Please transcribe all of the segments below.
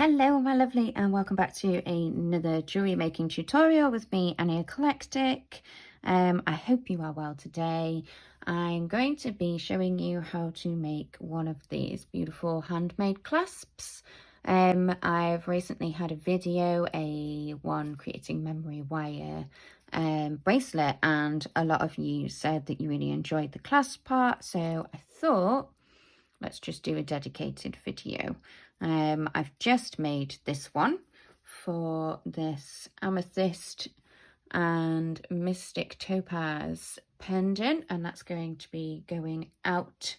Hello my lovely, and welcome back to another jewelry making tutorial with me, Annie Eclectic. I hope you are well today. I'm going to be showing you how to make one of these beautiful handmade clasps. I've recently had a video, one creating memory wire bracelet, and a lot of you said that you really enjoyed the clasp part, so I thought let's just do a dedicated video. I've just made this one for this amethyst and mystic topaz pendant, and that's going to be going out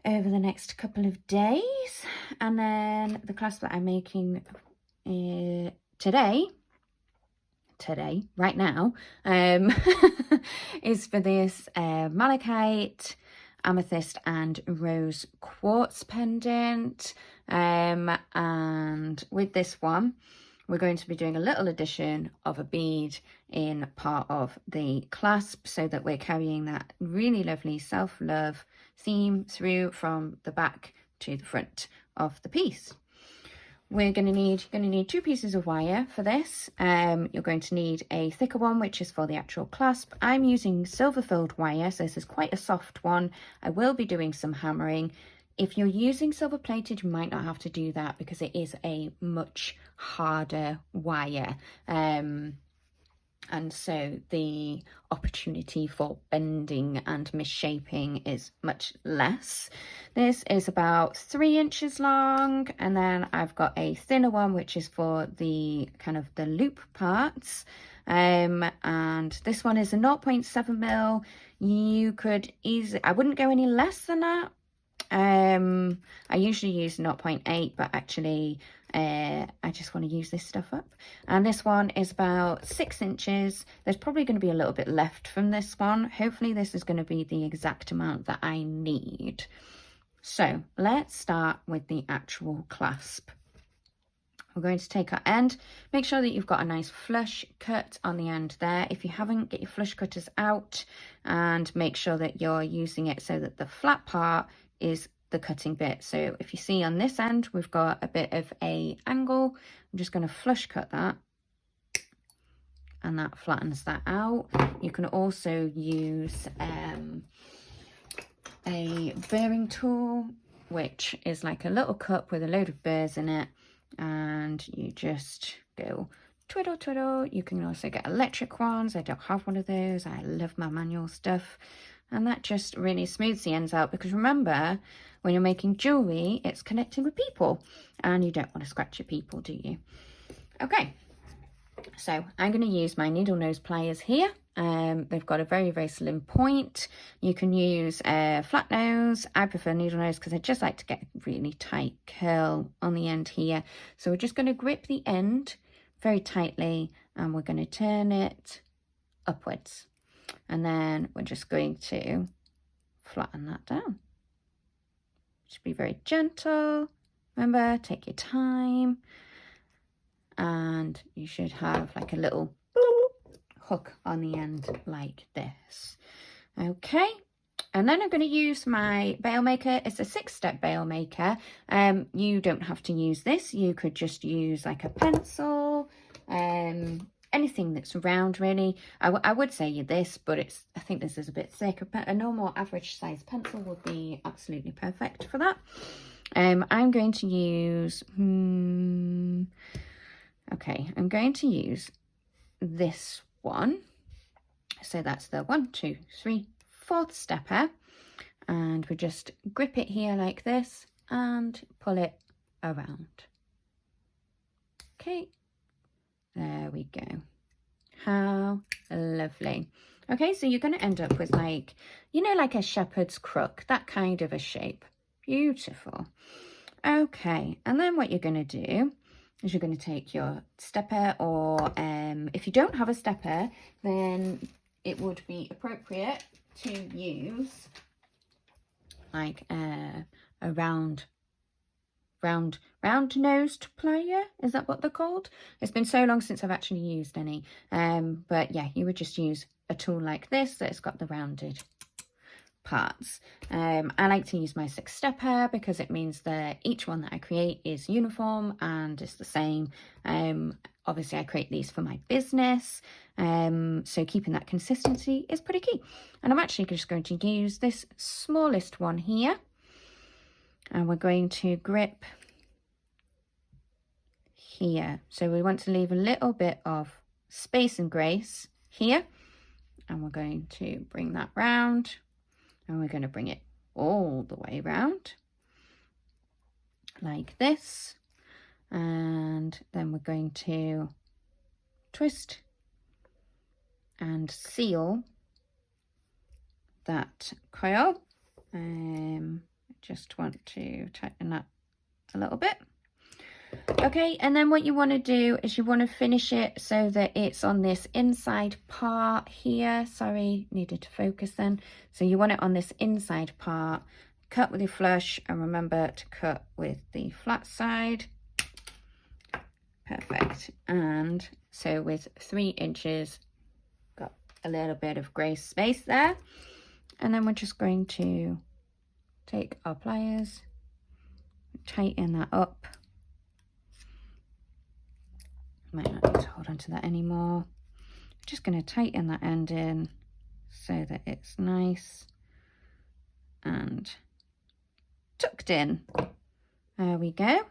over the next couple of days. And then the clasp that I'm making today right now is for this malachite, amethyst and rose quartz pendant, and with this one we're going to be doing a little addition of a bead in part of the clasp, so that we're carrying that really lovely self-love theme through from the back to the front of the piece. You're going to need 2 pieces of wire for this. You're going to need a thicker one, which is for the actual clasp. I'm using silver filled wire, so this is quite a soft one. I will be doing some hammering. If you're using silver plated, you might not have to do that because it is a much harder wire. And so the opportunity for bending and misshaping is much less. This is about 3 inches long, and then I've got a thinner one which is for the kind of the loop parts, and this one is a 0.7 mil. You could easily, I wouldn't go any less than that. I usually use 0.8, but actually I just want to use this stuff up. And this one is about 6 inches. There's probably going to be a little bit left from this one. Hopefully this is going to be the exact amount that I need. So let's start with the actual clasp. We're going to take our end. Make sure that you've got a nice flush cut on the end there. If you haven't, get your flush cutters out and make sure that you're using it so that the flat part is the cutting bit. So if you see on this end we've got a bit of a angle, I'm just going to flush cut that, and that flattens that out. You can also use a burring tool, which is like a little cup with a load of burrs in it, and you just go twiddle twiddle. You can also get electric ones. I don't have one of those. I love my manual stuff. And that just really smooths the ends out, because remember, when you're making jewelry, it's connecting with people, and you don't want to scratch your people, do you? Okay, so I'm going to use my Needlenose pliers here. They've got a very, very slim point. You can use a flat nose. I prefer Needlenose because I just like to get a really tight curl on the end here. So we're just going to grip the end very tightly, and we're going to turn it upwards. And then we're just going to flatten that down. Just be very gentle. Remember, take your time. And you should have like a little hook on the end like this. Okay. And then I'm going to use my bail maker. It's a 6-step bail maker. You don't have to use this. You could just use like a pencil, anything that's round really. I would say this, but I think this is a bit thick. A normal average size pencil would be absolutely perfect for that. I'm going to use okay, I'm going to use this one. So that's the 1, 2, 3, 4th stepper, and we just grip it here like this and pull it around. Okay, there we go. How lovely. Okay, so you're going to end up with like, you know, like a shepherd's crook, that kind of a shape. Beautiful. Okay, and then what you're going to do is you're going to take your stepper, or if you don't have a stepper, then it would be appropriate to use like a round-nosed plier. Is that what they're called? It's been so long since I've actually used any. But yeah, you would just use a tool like this that's got the rounded parts. I like to use my 6-stepper because it means that each one that I create is uniform and it's the same. Obviously I create these for my business, so keeping that consistency is pretty key. And I'm actually just going to use this smallest one here, and we're going to grip here. So we want to leave a little bit of space and grace here, and we're going to bring that round, and we're going to bring it all the way round like this, and then we're going to twist and seal that coil. Just want to tighten that a little bit. Okay, and then what you want to do is you want to finish it so that it's on this inside part here. Sorry, needed to focus then. So you want it on this inside part. Cut with your flush, and remember to cut with the flat side. Perfect. And so with 3 inches, got a little bit of grey space there. And then we're just going to take our pliers, tighten that up. Might not need to hold on to that anymore. Just going to tighten that end in so that it's nice and tucked in. There we go.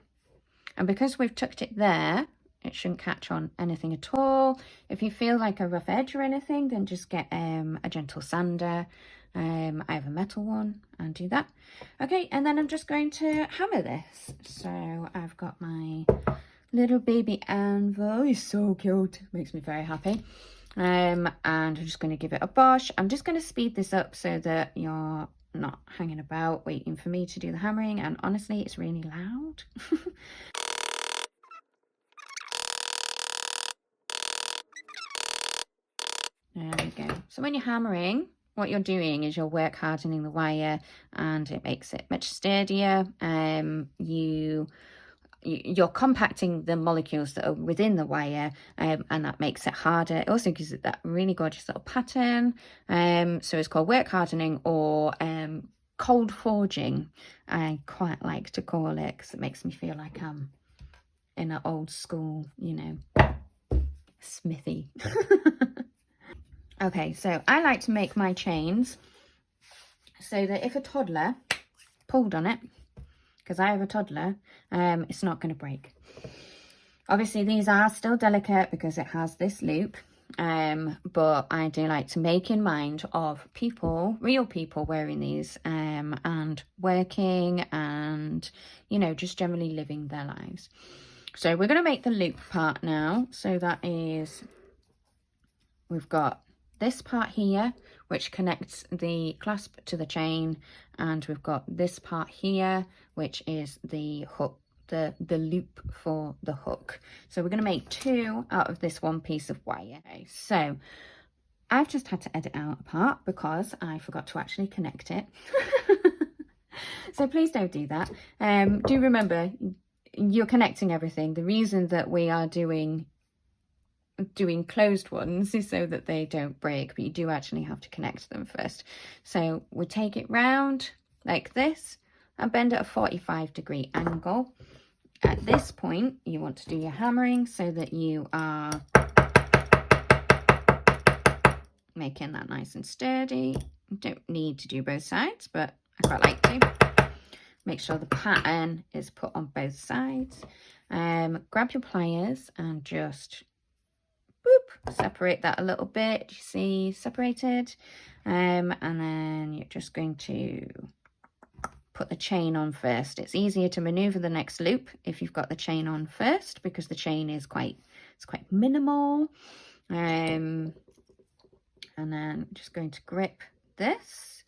And because we've tucked it there, it shouldn't catch on anything at all. If you feel like a rough edge or anything, then just get a gentle sander. I have a metal one, and do that. Okay, and then I'm just going to hammer this. So I've got my little baby anvil. He's so cute, makes me very happy. And I'm just going to give it a bosh. I'm just going to speed this up so that you're not hanging about waiting for me to do the hammering, and honestly it's really loud. There we go. So when you're hammering, what you're doing is you're work hardening the wire, and it makes it much sturdier. You're compacting the molecules that are within the wire, and that makes it harder. It also gives it that really gorgeous little pattern. So it's called work hardening, or cold forging, I quite like to call it, because it makes me feel like I'm in an old school, you know, smithy. Okay, so I like to make my chains so that if a toddler pulled on it, because I have a toddler, it's not going to break. Obviously these are still delicate because it has this loop, but I do like to make in mind of people, real people wearing these, and working, and, you know, just generally living their lives. So we're going to make the loop part now. So that is, we've got this part here which connects the clasp to the chain, and we've got this part here which is the hook, the loop for the hook. So we're going to make 2 out of this one piece of wire. Okay, so I've just had to edit out a part because I forgot to actually connect it. So please don't do that. Do remember, you're connecting everything. The reason that we are doing closed ones is so that they don't break, but you do actually have to connect them first. So we take it round like this and bend at a 45-degree angle. At this point you want to do your hammering so that you are making that nice and sturdy. You don't need to do both sides, but I quite like to. Make sure the pattern is put on both sides. Grab your pliers and just boop, separate that a little bit. You see, separated. And then you're just going to put the chain on first. It's easier to maneuver the next loop if you've got the chain on first, because the chain is quite minimal. And then I'm just going to grip this.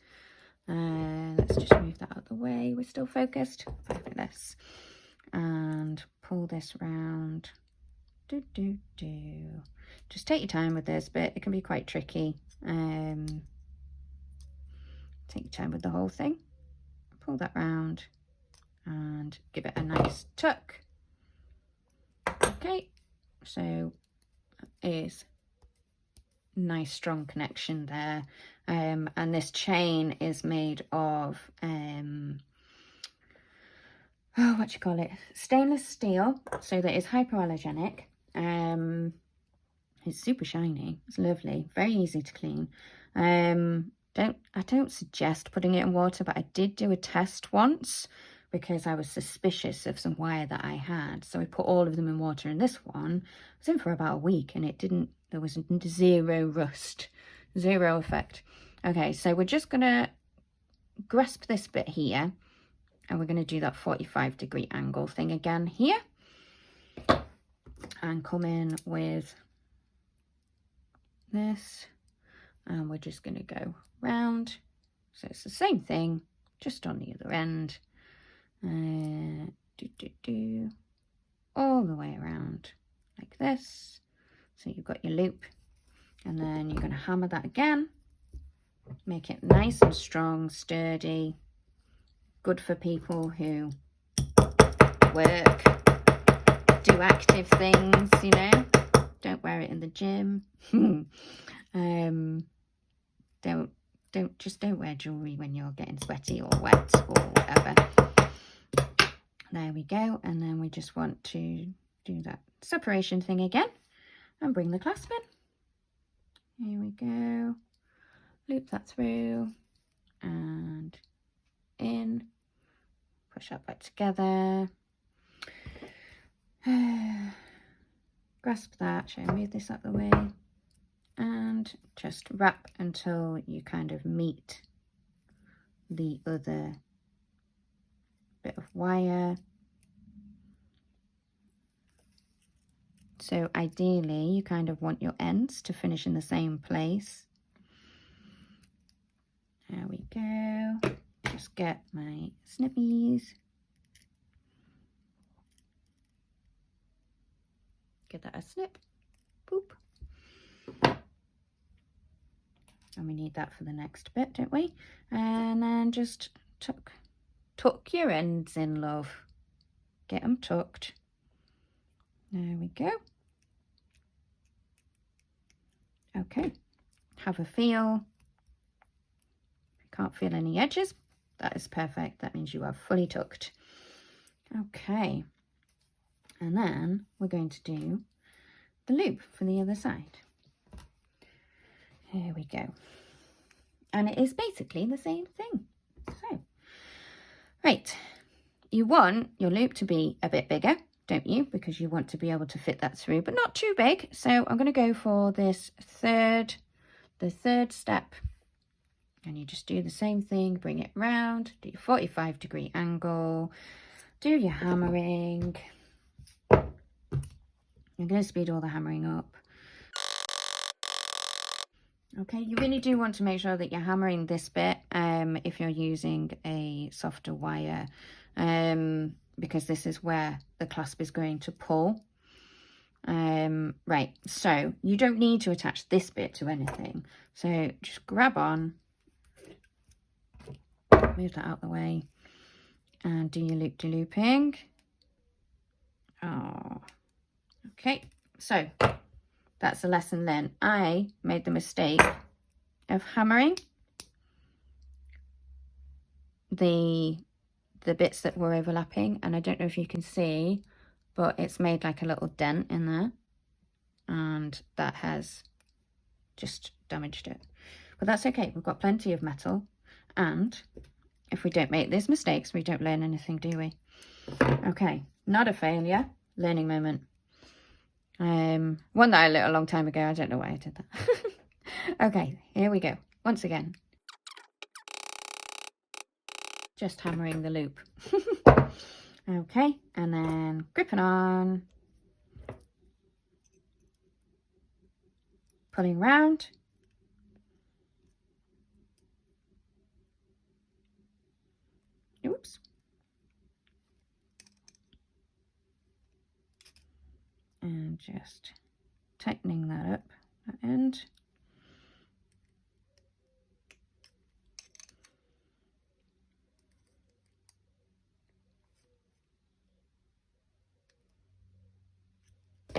Let's just move that out of the way. We're still focused. Fabulous. And pull this round. Just take your time with this bit. It can be quite tricky. Take your time with the whole thing. Pull that round and give it a nice tuck. Okay, so that is nice strong connection there. And this chain is made of what do you call it, stainless steel, so that it's hypoallergenic. It's super shiny, it's lovely, very easy to clean. I don't suggest putting it in water, but I did do a test once because I was suspicious of some wire that I had, so I put all of them in water, and this one was in for about a week and it didn't, there was zero rust, zero effect. Okay, so we're just gonna grasp this bit here, and we're going to do that 45-degree angle thing again here, and come in with this, and we're just going to go round, so it's the same thing just on the other end, all the way around like this. So you've got your loop, and then you're going to hammer that again, make it nice and strong, sturdy, good for people who work, do active things, you know. Don't wear it in the gym. Don't wear jewelry when you're getting sweaty or wet or whatever. There we go. And then we just want to do that separation thing again and bring the clasp in. Here we go. Loop that through and in. Push that back together. Grasp that. Shall I move this out of the way? And just wrap until you kind of meet the other bit of wire. So ideally you kind of want your ends to finish in the same place. There we go. Just get my snippies. Give that a snip. Boop. And we need that for the next bit, don't we? And then just tuck your ends in, love. Get them tucked. There we go. Okay. Have a feel. Can't feel any edges. That is perfect. That means you are fully tucked. Okay. And then we're going to do the loop for the other side. Here we go. And it is basically the same thing. So, right. You want your loop to be a bit bigger, don't you? Because you want to be able to fit that through, but not too big. So I'm going to go for this the third step. And you just do the same thing, bring it round, do your 45-degree angle, do your hammering. You're going to speed all the hammering up. Okay, you really do want to make sure that you're hammering this bit if you're using a softer wire, because this is where the clasp is going to pull. Right, so you don't need to attach this bit to anything. So just grab on, move that out the way, and do your loop-de-looping. Oh, okay, so that's a lesson learned. I made the mistake of hammering the bits that were overlapping, and I don't know if you can see, but it's made like a little dent in there, and that has just damaged it. But that's okay, we've got plenty of metal, and if we don't make these mistakes, we don't learn anything, do we? Okay, not a failure, learning moment. One that I learned a long time ago. I don't know why I did that. Okay, here we go. Once again, just hammering the loop. Okay, and then gripping on, pulling round, oops, and just tightening that up, that end.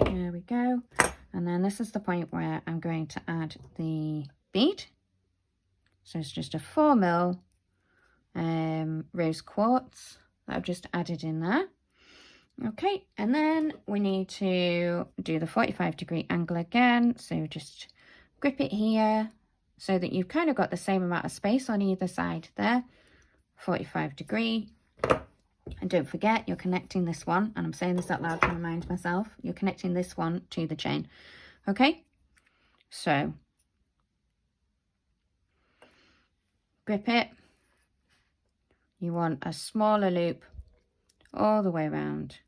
There we go. And then this is the point where I'm going to add the bead. So it's just a 4mm rose quartz that I've just added in there. Okay, and then we need to do the 45-degree angle again. So just grip it here so that you've kind of got the same amount of space on either side there. 45-degree. And don't forget, you're connecting this one, and I'm saying this out loud to remind myself, you're connecting this one to the chain. Okay, so grip it. You want a smaller loop all the way around.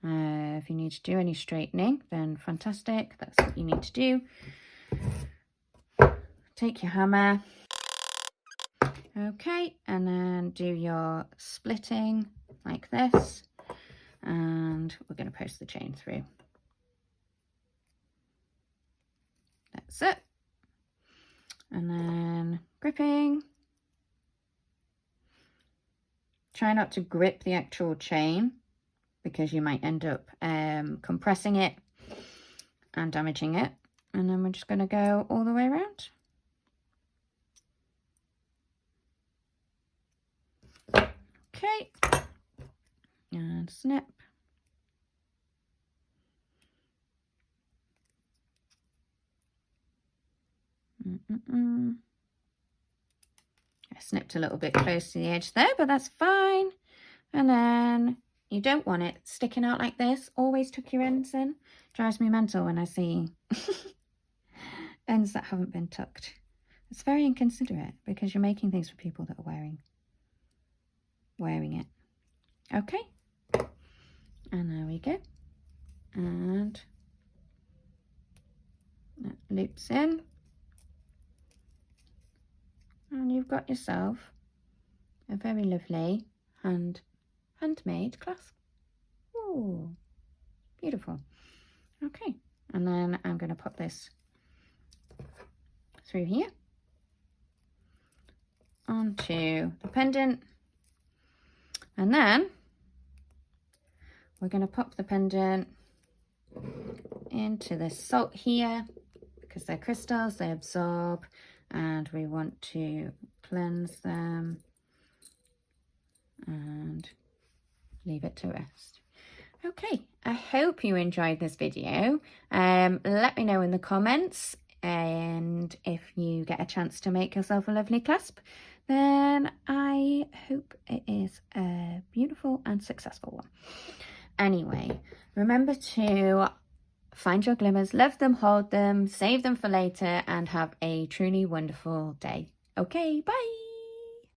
If you need to do any straightening, then fantastic. That's what you need to do. Take your hammer. Okay, and then do your splitting like this. And we're going to post the chain through. That's it. And then gripping. Try not to grip the actual chain, because you might end up compressing it and damaging it. And then we're just going to go all the way around. Okay, and snip. I snipped a little bit close to the edge there, but that's fine. And then you don't want it sticking out like this. Always tuck your ends in. Drives me mental when I see ends that haven't been tucked. It's very inconsiderate, because you're making things for people that are wearing it. Okay, and there we go. And that loops in. And you've got yourself a very lovely handmade clasp. Ooh, beautiful. Okay, and then I'm going to put this through here onto the pendant, and then we're going to pop the pendant into this salt here, because they're crystals, they absorb, and we want to cleanse them and leave it to rest. Okay, I hope you enjoyed this video. Let me know in the comments, and if you get a chance to make yourself a lovely clasp, then I hope it is a beautiful and successful one. Anyway, remember to find your glimmers, love them, hold them, save them for later, and have a truly wonderful day. Okay, bye!